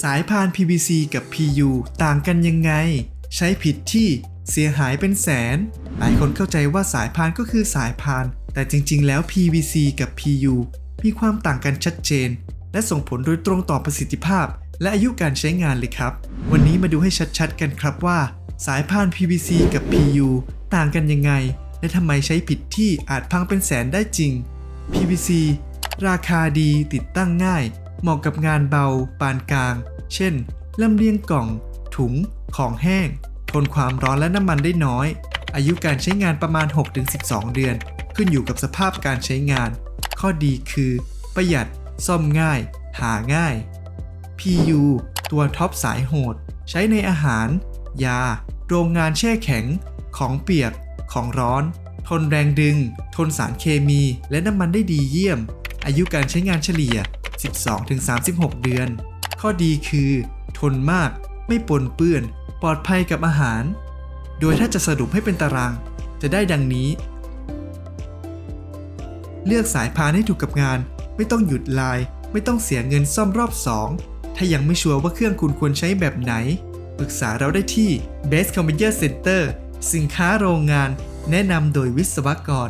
สายพาน PVC กับ PU ต่างกันยังไงใช้ผิดที่เสียหายเป็นแสนหลายคนเข้าใจว่าสายพานก็คือสายพานแต่จริงๆแล้ว PVC กับ PU มีความต่างกันชัดเจนและส่งผลโดยตรงต่อประสิทธิภาพและอายุการใช้งานเลยครับวันนี้มาดูให้ชัดๆกันครับว่าสายพาน PVC กับ PU ต่างกันยังไงและทำไมใช้ผิดที่อาจพังเป็นแสนได้จริง PVC ราคาดีติดตั้งง่ายเหมาะกับงานเบาปานกลางเช่นลำเลียงกล่องถุงของแห้งทนความร้อนและน้ำมันได้น้อยอายุการใช้งานประมาณ 6-12 เดือนขึ้นอยู่กับสภาพการใช้งานข้อดีคือประหยัดซ่อมง่ายหาง่าย PU ตัวท็อปสายโหดใช้ในอาหารยาโรงงานแช่แข็งของเปียกของร้อนทนแรงดึงทนสารเคมีและน้ำมันได้ดีเยี่ยมอายุการใช้งานเฉลี่ย 12-36 เดือนข้อดีคือทนมากไม่ปนเปื้อนปลอดภัยกับอาหารโดยถ้าจะสรุปให้เป็นตารางจะได้ดังนี้เลือกสายพานให้ถูกกับงานไม่ต้องหยุดลายไม่ต้องเสียเงินซ่อมรอบ2ถ้ายังไม่ชัวร์ว่าเครื่องคุณควรใช้แบบไหนปรึกษาเราได้ที่ Best Conveyor Center สินค้าโรงงานแนะนำโดยวิศวกร